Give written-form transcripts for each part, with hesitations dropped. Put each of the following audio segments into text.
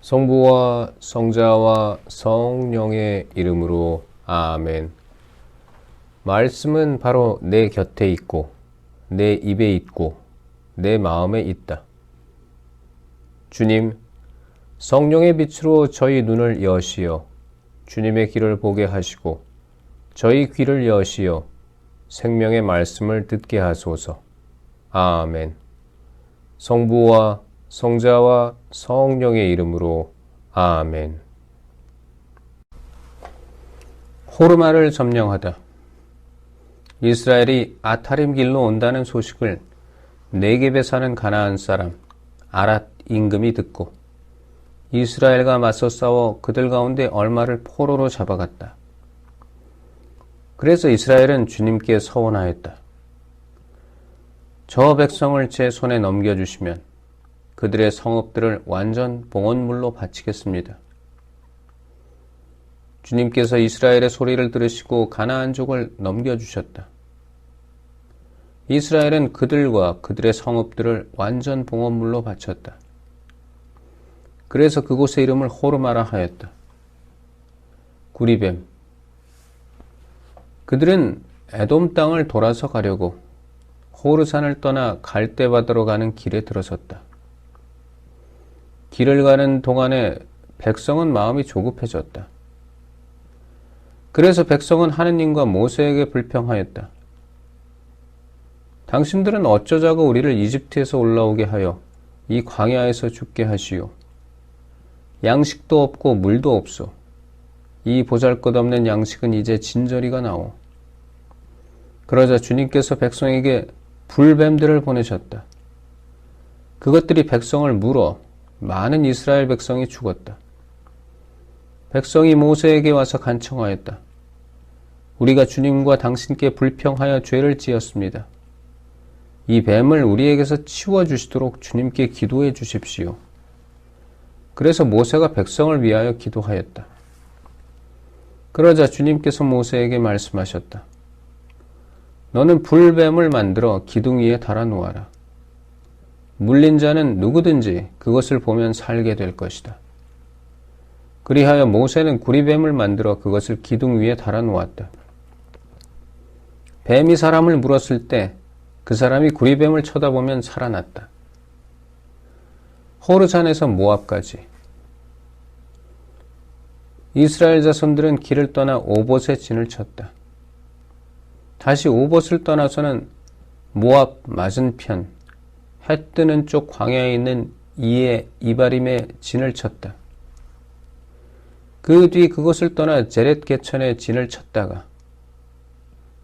성부와 성자와 성령의 이름으로 아멘. 말씀은 바로 내 곁에 있고 내 입에 있고 내 마음에 있다. 주님, 성령의 빛으로 저희 눈을 여시어 주님의 길을 보게 하시고 저희 귀를 여시어 생명의 말씀을 듣게 하소서. 아멘. 성부와 성자와 성령의 이름으로 아멘. 호르마를 점령하다. 이스라엘이 아타림 길로 온다는 소식을 네겝에 사는 가나안 사람 아랏 임금이 듣고 이스라엘과 맞서 싸워 그들 가운데 얼마를 포로로 잡아갔다. 그래서 이스라엘은 주님께 서원하였다. 저 백성을 제 손에 넘겨주시면 그들의 성읍들을 완전 봉헌물로 바치겠습니다. 주님께서 이스라엘의 소리를 들으시고 가나안족을 넘겨주셨다. 이스라엘은 그들과 그들의 성읍들을 완전 봉헌물로 바쳤다. 그래서 그곳의 이름을 호르마라 하였다. 구리뱀. 그들은 에돔 땅을 돌아서 가려고 호르산을 떠나 갈대바다로 가는 길에 들어섰다. 길을 가는 동안에 백성은 마음이 조급해졌다. 그래서 백성은 하느님과 모세에게 불평하였다. 당신들은 어쩌자고 우리를 이집트에서 올라오게 하여 이 광야에서 죽게 하시오. 양식도 없고 물도 없소. 이 보잘것없는 양식은 이제 진저리가 나오. 그러자 주님께서 백성에게 불뱀들을 보내셨다. 그것들이 백성을 물어 많은 이스라엘 백성이 죽었다. 백성이 모세에게 와서 간청하였다. 우리가 주님과 당신께 불평하여 죄를 지었습니다. 이 뱀을 우리에게서 치워주시도록 주님께 기도해 주십시오. 그래서 모세가 백성을 위하여 기도하였다. 그러자 주님께서 모세에게 말씀하셨다. 너는 불뱀을 만들어 기둥 위에 달아 놓아라. 물린 자는 누구든지 그것을 보면 살게 될 것이다. 그리하여 모세는 구리뱀을 만들어 그것을 기둥 위에 달아 놓았다. 뱀이 사람을 물었을 때 그 사람이 구리뱀을 쳐다보면 살아났다. 호르산에서 모압까지. 이스라엘 자손들은 길을 떠나 오봇에 진을 쳤다. 다시 오봇을 떠나서는 모압 맞은편 해 뜨는 쪽 광야에 있는 이에 이바림에 진을 쳤다. 그 뒤 그것을 떠나 제렛 개천에 진을 쳤다가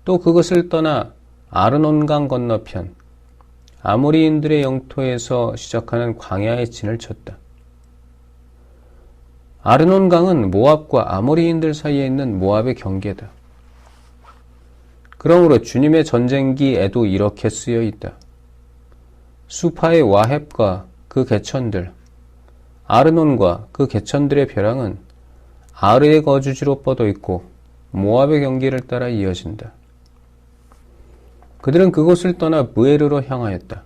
또 그것을 떠나 아르논강 건너편 아모리인들의 영토에서 시작하는 광야에 진을 쳤다. 아르논강은 모압과 아모리인들 사이에 있는 모압의 경계다. 그러므로 주님의 전쟁기에도 이렇게 쓰여 있다. 수파의 와헵과 그 개천들, 아르논과 그 개천들의 벼랑은 아르의 거주지로 뻗어 있고 모압의 경계를 따라 이어진다. 그들은 그곳을 떠나 무에르로 향하였다.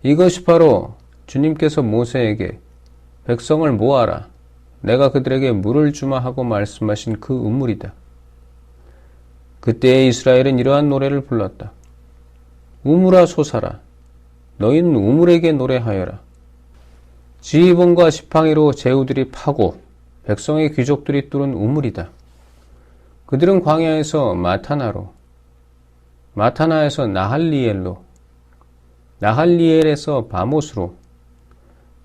이것이 바로 주님께서 모세에게 백성을 모아라, 내가 그들에게 물을 주마 하고 말씀하신 그 우물이다. 그때의 이스라엘은 이러한 노래를 불렀다. 우물아 솟아라, 너희는 우물에게 노래하여라. 지휘봉과 지팡이로 제후들이 파고 백성의 귀족들이 뚫은 우물이다. 그들은 광야에서 마타나로, 마타나에서 나할리엘로, 나할리엘에서 바못으로,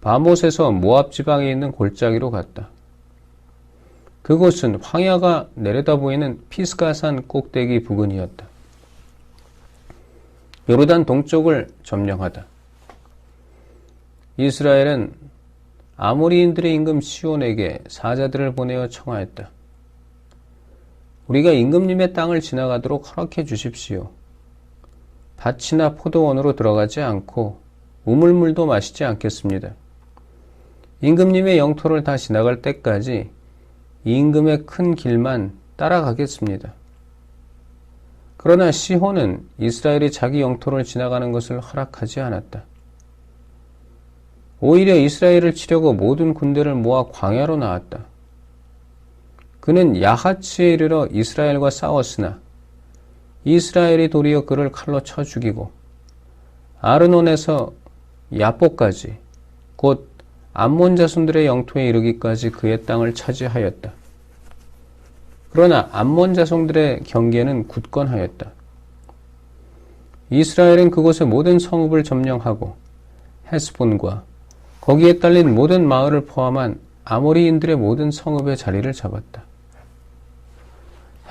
바못에서 모압 지방에 있는 골짜기로 갔다. 그곳은 황야가 내려다 보이는 피스가산 꼭대기 부근이었다. 요르단 동쪽을 점령하다. 이스라엘은 아모리인들의 임금 시온에게 사자들을 보내어 청하였다. 우리가 임금님의 땅을 지나가도록 허락해 주십시오. 밭이나 포도원으로 들어가지 않고 우물물도 마시지 않겠습니다. 임금님의 영토를 다 지나갈 때까지 임금의 큰 길만 따라가겠습니다. 그러나 시혼은 이스라엘이 자기 영토를 지나가는 것을 허락하지 않았다. 오히려 이스라엘을 치려고 모든 군대를 모아 광야로 나왔다. 그는 야하츠에 이르러 이스라엘과 싸웠으나 이스라엘이 도리어 그를 칼로 쳐 죽이고 아르논에서 야포까지 곧 암몬 자손들의 영토에 이르기까지 그의 땅을 차지하였다. 그러나 암몬 자손들의 경계는 굳건하였다. 이스라엘은 그곳의 모든 성읍을 점령하고 헤스본과 거기에 딸린 모든 마을을 포함한 아모리인들의 모든 성읍의 자리를 잡았다.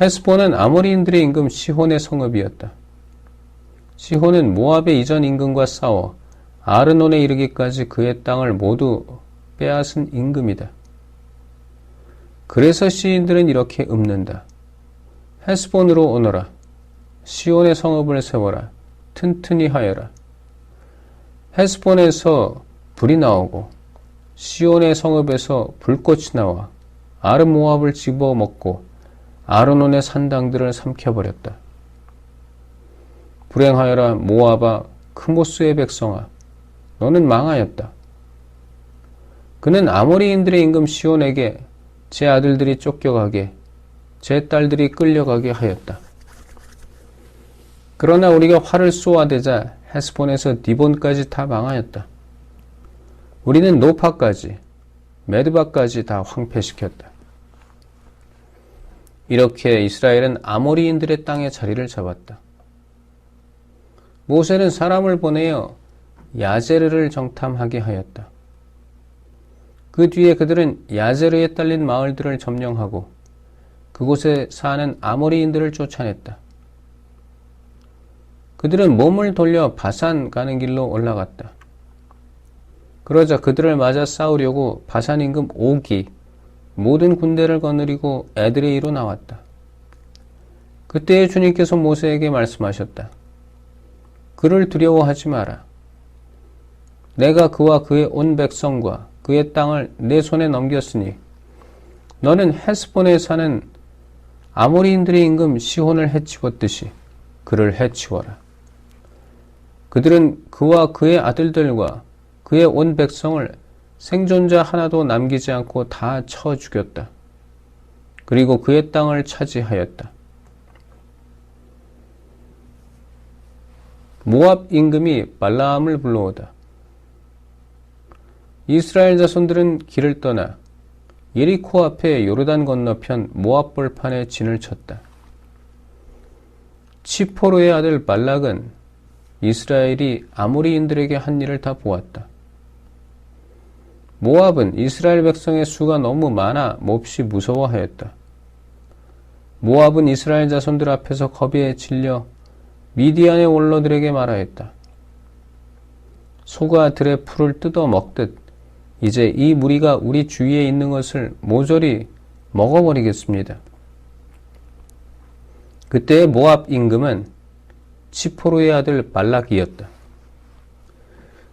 헤스본은 아모리인들의 임금 시혼의 성읍이었다. 시혼은 모압의 이전 임금과 싸워 아르논에 이르기까지 그의 땅을 모두 빼앗은 임금이다. 그래서 시인들은 이렇게 읊는다. 헤스본으로 오너라. 시온의 성읍을 세워라. 튼튼히 하여라. 헤스본에서 불이 나오고 시온의 성읍에서 불꽃이 나와 아르모압을 집어먹고 아르논의 산당들을 삼켜버렸다. 불행하여라 모압아 크모스의 백성아, 너는 망하였다. 그는 아모리인들의 임금 시온에게 제 아들들이 쫓겨가게, 제 딸들이 끌려가게 하였다. 그러나 우리가 활을 쏘아대자 헤스본에서 디본까지 다 망하였다. 우리는 노파까지, 메드바까지 다 황폐시켰다. 이렇게 이스라엘은 아모리인들의 땅에 자리를 잡았다. 모세는 사람을 보내어 야제르를 정탐하게 하였다. 그 뒤에 그들은 야제르에 딸린 마을들을 점령하고 그곳에 사는 아모리인들을 쫓아냈다. 그들은 몸을 돌려 바산 가는 길로 올라갔다. 그러자 그들을 맞아 싸우려고 바산 임금 오기 모든 군대를 거느리고 에드레이로 나왔다. 그때에 주님께서 모세에게 말씀하셨다. 그를 두려워하지 마라. 내가 그와 그의 온 백성과 그의 땅을 내 손에 넘겼으니 너는 헤스본에 사는 아모리인들의 임금 시혼을 해치웠듯이 그를 해치워라. 그들은 그와 그의 아들들과 그의 온 백성을 생존자 하나도 남기지 않고 다 쳐 죽였다. 그리고 그의 땅을 차지하였다. 모압 임금이 발라암을 불러오다. 이스라엘 자손들은 길을 떠나 예리코 앞에 요르단 건너편 모압 벌판에 진을 쳤다. 치포로의 아들 발락은 이스라엘이 아모리인들에게 한 일을 다 보았다. 모압은 이스라엘 백성의 수가 너무 많아 몹시 무서워하였다. 모압은 이스라엘 자손들 앞에서 겁에 질려 미디안의 원로들에게 말하였다. 소가 들의 풀을 뜯어 먹듯 이제 이 무리가 우리 주위에 있는 것을 모조리 먹어버리겠습니다. 그때의 모압 임금은 치포로의 아들 발락이었다.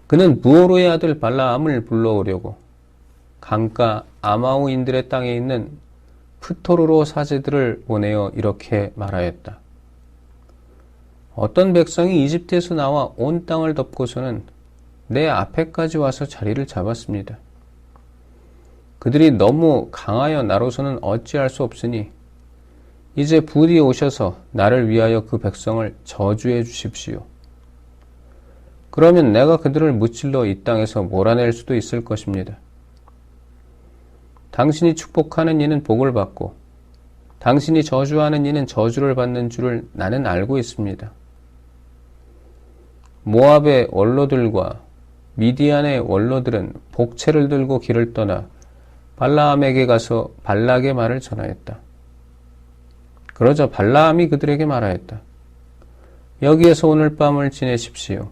그는 부오로의 아들 발라암을 불러오려고 강가 아마우인들의 땅에 있는 프토르로 사제들을 보내어 이렇게 말하였다. 어떤 백성이 이집트에서 나와 온 땅을 덮고서는 내 앞에까지 와서 자리를 잡았습니다. 그들이 너무 강하여 나로서는 어찌할 수 없으니 이제 부디 오셔서 나를 위하여 그 백성을 저주해 주십시오. 그러면 내가 그들을 무찔러 이 땅에서 몰아낼 수도 있을 것입니다. 당신이 축복하는 이는 복을 받고 당신이 저주하는 이는 저주를 받는 줄을 나는 알고 있습니다. 모압의 원로들과 미디안의 원로들은 복채를 들고 길을 떠나 발라암에게 가서 발락의 말을 전하였다. 그러자 발라암이 그들에게 말하였다. 여기에서 오늘 밤을 지내십시오.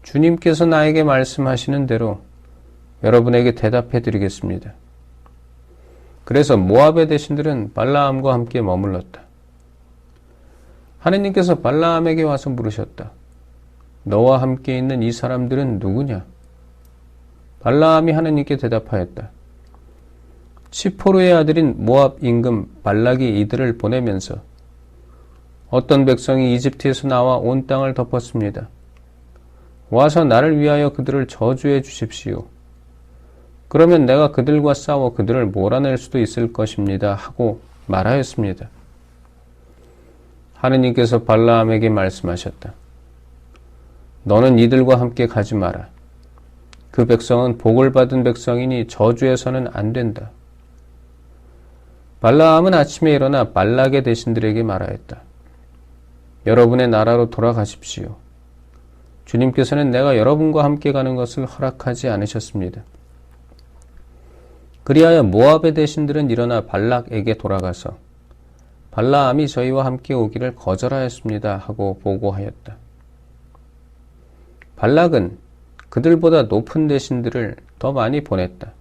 주님께서 나에게 말씀하시는 대로 여러분에게 대답해 드리겠습니다. 그래서 모압의 대신들은 발라암과 함께 머물렀다. 하느님께서 발라암에게 와서 물으셨다. 너와 함께 있는 이 사람들은 누구냐? 발라암이 하느님께 대답하였다. 치포르의 아들인 모압 임금 발락이 이들을 보내면서 어떤 백성이 이집트에서 나와 온 땅을 덮었습니다. 와서 나를 위하여 그들을 저주해 주십시오. 그러면 내가 그들과 싸워 그들을 몰아낼 수도 있을 것입니다. 하고 말하였습니다. 하느님께서 발라함에게 말씀하셨다. 너는 이들과 함께 가지 마라. 그 백성은 복을 받은 백성이니 저주해서는 안 된다. 발라함은 아침에 일어나 발락의 대신들에게 말하였다. 여러분의 나라로 돌아가십시오. 주님께서는 내가 여러분과 함께 가는 것을 허락하지 않으셨습니다. 그리하여 모압의 대신들은 일어나 발락에게 돌아가서 발라함이 저희와 함께 오기를 거절하였습니다 하고 보고하였다. 발락은 그들보다 높은 대신들을 더 많이 보냈다.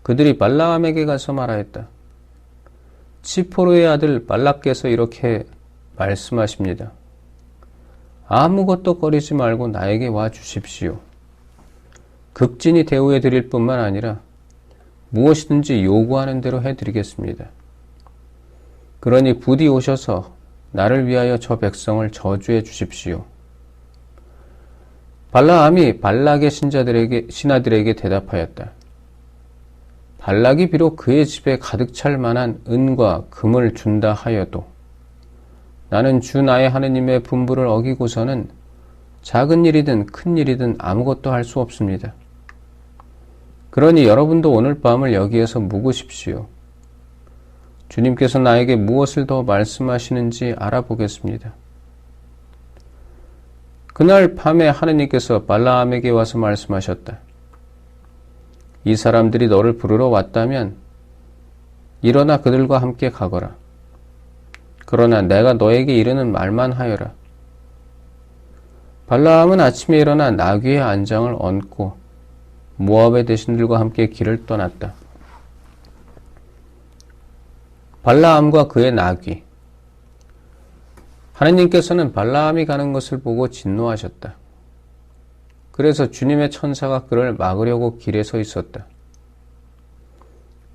그들이 발라함에게 가서 말하였다. 치포르의 아들 발락께서 이렇게 말씀하십니다. 아무것도 꺼리지 말고 나에게 와 주십시오. 극진히 대우해 드릴 뿐만 아니라 무엇이든지 요구하는 대로 해드리겠습니다. 그러니 부디 오셔서 나를 위하여 저 백성을 저주해 주십시오. 발라함이 발락의 신하들에게 대답하였다. 발락이 비록 그의 집에 가득 찰 만한 은과 금을 준다 하여도 나는 주 나의 하느님의 분부를 어기고서는 작은 일이든 큰 일이든 아무것도 할 수 없습니다. 그러니 여러분도 오늘 밤을 여기에서 묵으십시오. 주님께서 나에게 무엇을 더 말씀하시는지 알아보겠습니다. 그날 밤에 하느님께서 발라함에게 와서 말씀하셨다. 이 사람들이 너를 부르러 왔다면 일어나 그들과 함께 가거라. 그러나 내가 너에게 이르는 말만 하여라. 발라함은 아침에 일어나 나귀의 안장을 얹고 모압의 대신들과 함께 길을 떠났다. 발라함과 그의 나귀. 하느님께서는 발라함이 가는 것을 보고 진노하셨다. 그래서 주님의 천사가 그를 막으려고 길에 서 있었다.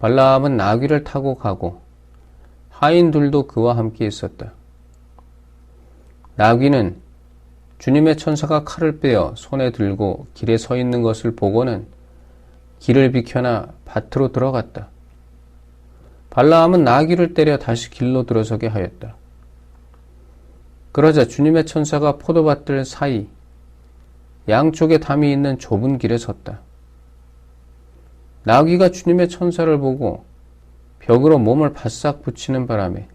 발라함은 나귀를 타고 가고 하인들도 그와 함께 있었다. 나귀는 주님의 천사가 칼을 빼어 손에 들고 길에 서 있는 것을 보고는 길을 비켜나 밭으로 들어갔다. 발라함은 나귀를 때려 다시 길로 들어서게 하였다. 그러자 주님의 천사가 포도밭들 사이 양쪽에 담이 있는 좁은 길에 섰다. 나귀가 주님의 천사를 보고 벽으로 몸을 바싹 붙이는 바람에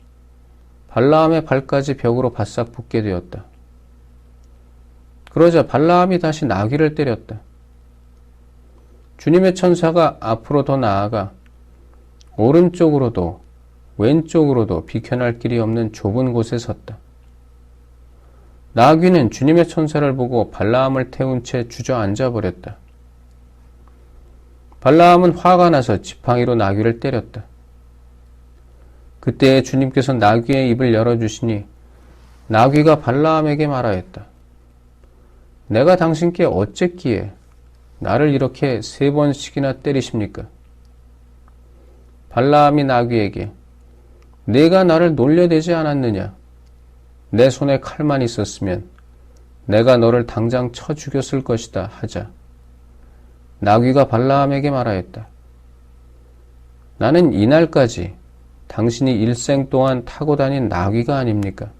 발라함의 발까지 벽으로 바싹 붙게 되었다. 그러자 발라함이 다시 나귀를 때렸다. 주님의 천사가 앞으로 더 나아가 오른쪽으로도 왼쪽으로도 비켜날 길이 없는 좁은 곳에 섰다. 나귀는 주님의 천사를 보고 발라함을 태운 채 주저앉아 버렸다. 발라함은 화가 나서 지팡이로 나귀를 때렸다. 그때 주님께서 나귀의 입을 열어주시니 나귀가 발라함에게 말하였다. 내가 당신께 어쨌기에 나를 이렇게 3번씩이나 때리십니까? 발라함이 나귀에게 내가 나를 놀려대지 않았느냐? 내 손에 칼만 있었으면 내가 너를 당장 쳐 죽였을 것이다 하자 나귀가 발라함에게 말하였다. 나는 이날까지 당신이 일생 동안 타고 다닌 나귀가 아닙니까?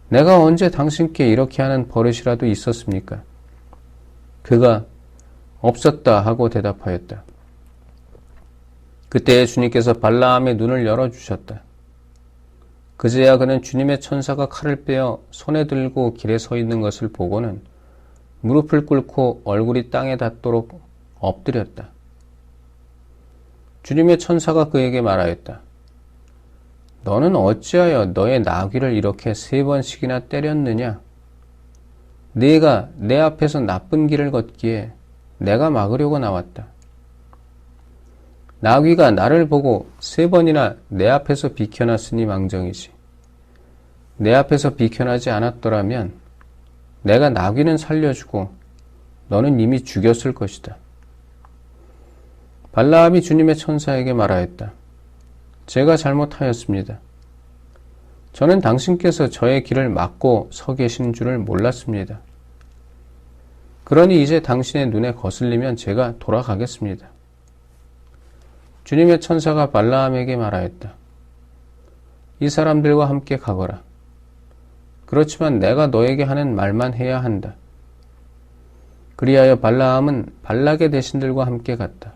내가 언제 당신께 이렇게 하는 버릇이라도 있었습니까? 그가 없었다 하고 대답하였다. 그때 주님께서 발라함의 눈을 열어주셨다. 그제야 그는 주님의 천사가 칼을 빼어 손에 들고 길에 서 있는 것을 보고는 무릎을 꿇고 얼굴이 땅에 닿도록 엎드렸다. 주님의 천사가 그에게 말하였다. 너는 어찌하여 너의 나귀를 이렇게 3번씩이나 때렸느냐? 네가 내 앞에서 나쁜 길을 걷기에 내가 막으려고 나왔다. 나귀가 나를 보고 3번이나 내 앞에서 비켜났으니 망정이지. 내 앞에서 비켜나지 않았더라면 내가 나귀는 살려주고 너는 이미 죽였을 것이다. 발라함이 주님의 천사에게 말하였다. 제가 잘못하였습니다. 저는 당신께서 저의 길을 막고 서 계신 줄을 몰랐습니다. 그러니 이제 당신의 눈에 거슬리면 제가 돌아가겠습니다. 주님의 천사가 발라함에게 말하였다. 이 사람들과 함께 가거라. 그렇지만 내가 너에게 하는 말만 해야 한다. 그리하여 발라함은 발락의 대신들과 함께 갔다.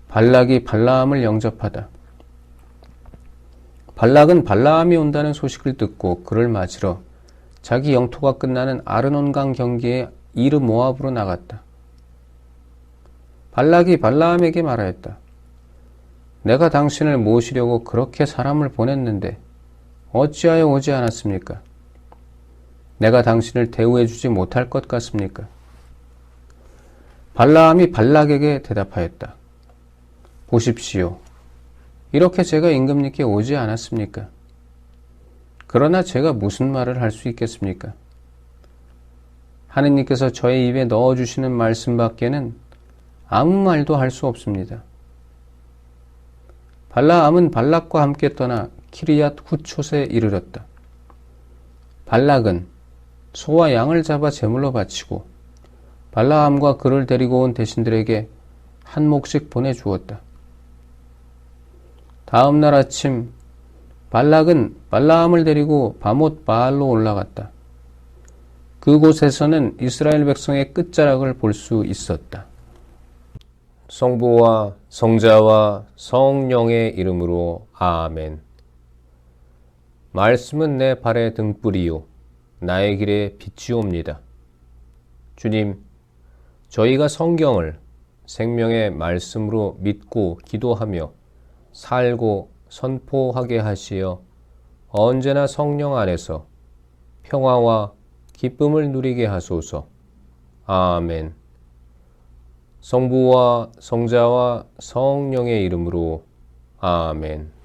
발락이 발라함을 영접하다. 발락은 발라함이 온다는 소식을 듣고 그를 맞으러 자기 영토가 끝나는 아르논강 경계에 이르 모압으로 나갔다. 발락이 발라함에게 말하였다. 내가 당신을 모시려고 그렇게 사람을 보냈는데 어찌하여 오지 않았습니까? 내가 당신을 대우해 주지 못할 것 같습니까? 발라함이 발락에게 대답하였다. 보십시오. 이렇게 제가 임금님께 오지 않았습니까? 그러나 제가 무슨 말을 할 수 있겠습니까? 하느님께서 저의 입에 넣어주시는 말씀밖에는 아무 말도 할 수 없습니다. 발라함은 발락과 함께 떠나 키리앗 후촛에 이르렀다. 발락은 소와 양을 잡아 제물로 바치고 발라함과 그를 데리고 온 대신들에게 한 몫씩 보내주었다. 다음 날 아침 발락은 발라함을 데리고 바못 바알로 올라갔다. 그곳에서는 이스라엘 백성의 끝자락을 볼 수 있었다. 성부와 성자와 성령의 이름으로 아멘. 말씀은 내 발의 등불이요 나의 길에 빛이옵니다. 주님, 저희가 성경을 생명의 말씀으로 믿고 기도하며 살고 선포하게 하시어 언제나 성령 안에서 평화와 기쁨을 누리게 하소서. 아멘. 성부와 성자와 성령의 이름으로 아멘.